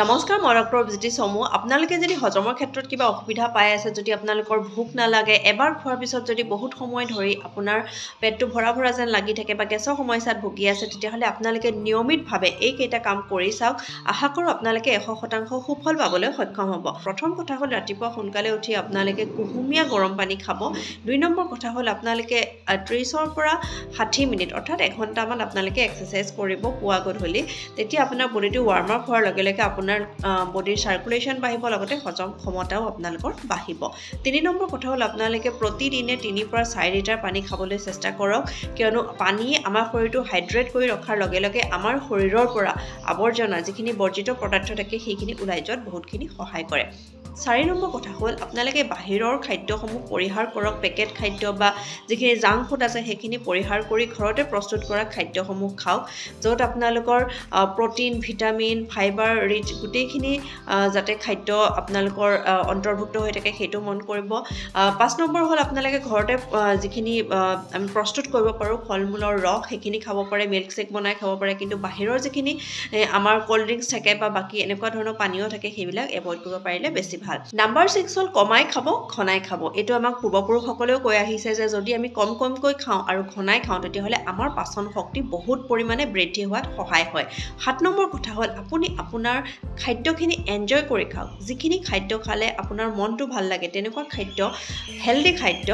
নমস্কাৰ মই ডক্টৰ বিজিতি চমু আপোনালোকে যদি হজমৰ ক্ষেত্ৰত কিবা অসুবিধা পাই আছে যদি আপোনালোকৰ ভোক নালাগে এবাৰ খোৱাৰ পিছত যদি বহুত সময় ধৰি আপোনাৰ পেটটো ভৰা ভৰা যেন লাগি থাকে বা গেছৰ সমস্যাত ভুগি আছে তেতিয়াহ'লে আপোনালোকে নিয়মিতভাৱে এই কেইটা কাম কৰি চাওক আশা কৰোঁ আপোনালোকে 100% সুফল পাবলৈ সক্ষম হ'ব প্ৰথম কথা হ'ল ৰাতিপুৱা সোনকালে উঠি আপোনালোকে কুহুমীয়া গৰম পানী খাব দুই নম্বৰ কথা হ'ল আপোনালোকে 30ৰ পৰা 60 মিনিট অৰ্থাৎ এঘণ্টামান আপোনালোকে এক্সাৰসাইজ কৰিব পুৱা গধূলি তেতিয়া আপোনাৰ বডিটো ৱাৰ্ম আপ হোৱাৰ লগে লগে আপোনাৰ বডিৰ সাৰ্কুলেশন বাঢ়িব লগতে হজম ক্ষমতাও আপোনালোকৰ বাঢ়িব তিনি নম্বৰ কথা হ'ল আপোনালোকে প্ৰতিদিনে 3 পৰা 4 লিটাৰ পানী খাবলৈ চেষ্টা কৰক কিয়নো পানীয়ে আমাৰ শৰীৰটো হাইড্ৰেট কৰি ৰখাৰ লগে লগে আমাৰ শৰীৰৰ পৰা আৱৰ্জনা যিখিনি বৰ্জিত পদাৰ্থ থাকে সেইখিনি ওলাই যোৱাত বহুতখিনি সহায় কৰে 4 নম্বৰ কথা হ'ল আপোনালোকে বাহিৰৰ খাদ্যসমূহ পৰিহাৰ কৰক পেকেট খাদ্য বা যিখিনি জাংক ফুড আছে সেইখিনি পৰিহাৰ কৰি ঘৰতে প্ৰস্তুত কৰা খাদ্যসমূহ খাওক য'ত আপোনালোকৰ প্ৰটিন ভিটামিন ফাইবাৰ ৰিচ গুটেইখিনি যাতে খাদ্য আপোনালোকৰ অন্তৰ্ভুক্ত হৈ থাকে সেইটো মন কৰিব 5 নম্বৰ হ'ল আপোনালোকে ঘৰতে যিখিনি আমি প্ৰস্তুত কৰিব পাৰো ফলমূলৰ ৰস সেইখিনি খাব পাৰে মিল্ক শেক বনাই খাব পাৰে কিন্তু বাহিৰৰ যিখিনি আমাৰ কোল্ড ড্ৰিংকস থাকে বা বাকি এনেকুৱা ধৰণৰ পানীয় থাকে সেইবিলাক এভয়েড কৰিব পাৰিলে বেছি ভাল নাম্বাৰ 6 হ'ল কমাই খাব ঘনাই খাব এটো আমাক পূৰ্বপুৰুষসকলেও কৈ আহিছে যে যদি আমি কমকৈ খাওঁ আৰু ঘনাই খাওঁ তেতিয়াহ'লে আমাৰ পাচন শক্তি বহুত পৰিমাণে বৃদ্ধি হোৱাত সহায় হয় 7 নম্বৰ কথা হ'ল আপুনি আপোনাৰ খাদ্যখিনি এনজয় কৰি খাওক যিখিনি খাদ্য খালে আপোনাৰ মনটো ভাল লাগে তেনেকুৱা খাদ্য হেলদি খাদ্য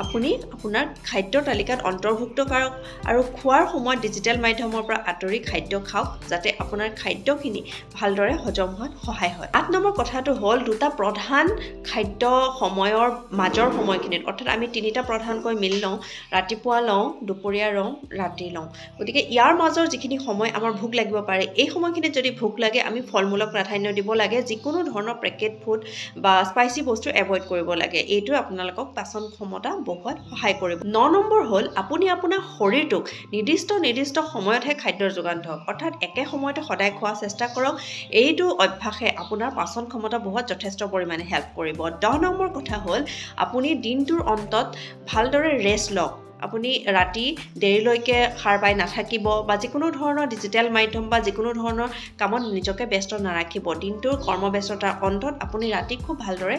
আপুনি আপোনাৰ খাদ্য তালিকাত অন্তৰ্ভুক্ত কৰক আৰু খোৱাৰ সময়ত ডিজিটেল মাধ্যমৰ পৰা আঁতৰি খাদ্য খাওক যাতে আপোনাৰ খাদ্যখিনি ভালদৰে হজম হোৱাত সহায় হয় 8 নম্বৰ কথাটো হ'ল দুটা প্ৰধান খাদ্য সময়ৰ মাজৰ সময়খিনিত অৰ্থাৎ আমি তিনিটা প্ৰধানকৈ মিল লওঁ ৰাতিপুৱা লওঁ দুপৰীয়া লওঁ ৰাতি লওঁ গতিকে ইয়াৰ মাজৰ যিখিনি সময় আমাৰ ভোক লাগিব পাৰে এই সময়খিনিত যদি ভোক লাগে আমি ফলমূলক প্ৰাধান্য দিব লাগে যিকোনো ধৰণৰ পেকেট ফুড বা স্পাইসি বস্তু এভয়েড কৰিব লাগে এইটো আপোনালোকক পাচন ক্ষমতা বঢ়োৱাত সহায় কৰিব 9 নম্বৰ হ'ল আপুনি আপোনাৰ শৰীৰটোক নিৰ্দিষ্ট সময়তহে খাদ্যৰ যোগান ধৰক অৰ্থাৎ একে সময়তে সদায় খোৱাৰ চেষ্টা কৰক এইটো অভ্যাসে আপোনাৰ পাচন ক্ষমতা বঢ়োৱাত যথেষ্ট পৰিমাণে হেল্প কৰিব 10 নম্বৰ কথা হ'ল আপুনি দিনটোৰ অন্তত ভালদৰে ৰেষ্ট লওক আপুনি ৰাতি দেৰিলৈকে খাৰ পাই নাথাকিব বা যিকোনো ধৰণৰ ডিজিটেল মাধ্যম বা যিকোনো ধৰণৰ কামত নিজকে ব্যস্ত নাৰাখিব দিনটোৰ কৰ্মব্যস্ততাৰ অন্তত আপুনি ৰাতি খুব ভালদৰে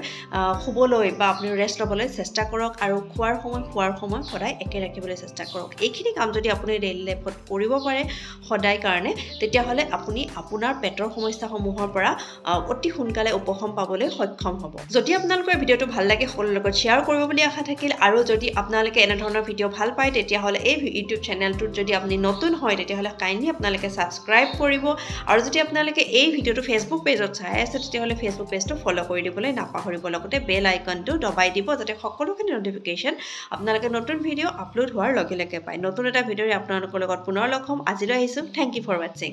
শুবলৈ বা আপুনি ৰেষ্ট ল'বলৈ চেষ্টা কৰক আৰু খোৱাৰ সময় সদায় একে ৰাখিবলৈ চেষ্টা কৰক এইখিনি কাম যদি আপুনি ডেইলি লাইফত কৰিব পাৰে সদায় কাৰণে তেতিয়াহ'লে আপুনি আপোনাৰ পেটৰ সমস্যাসমূহৰ পৰা অতি সোনকালে উপশম পাবলৈ সক্ষম হ'ব যদি আপোনালোকৰ ভিডিঅ'টো ভাল লাগে সকলোৰে লগত শ্বেয়াৰ কৰিব বুলি আশা থাকিল আৰু যদি আপোনালোকে এনে ধৰণৰ ভিডিঅ' ভাল পায় তেতিয়াহ'লে এই ইউটিউব চেনেলটোত যদি আপুনি নতুন হয় তেতিয়াহ'লে কাইণ্ডলি আপোনালোকে সাবস্ক্ৰাইব কৰিব আৰু যদি আপোনালোকে এই ভিডিঅ'টো ফেচবুক পেজত চাই আছে তেতিয়াহ'লে ফেচবুক পেজটো ফলো কৰি দিবলৈ নাপাহৰিব লগতে বেল আইকনটো দবাই দিব যাতে সকলোখিনি নটিফিকেশ্যন আপোনালোকে নতুন ভিডিঅ' আপলোড হোৱাৰ লগে লগে পায় নতুন এটা ভিডিঅ'ৰে আপোনালোকৰ লগত পুনৰ লগ হ'ম আজিলৈ আহিছোঁ থ্যাংক ইউ ফৰ ৱাচিং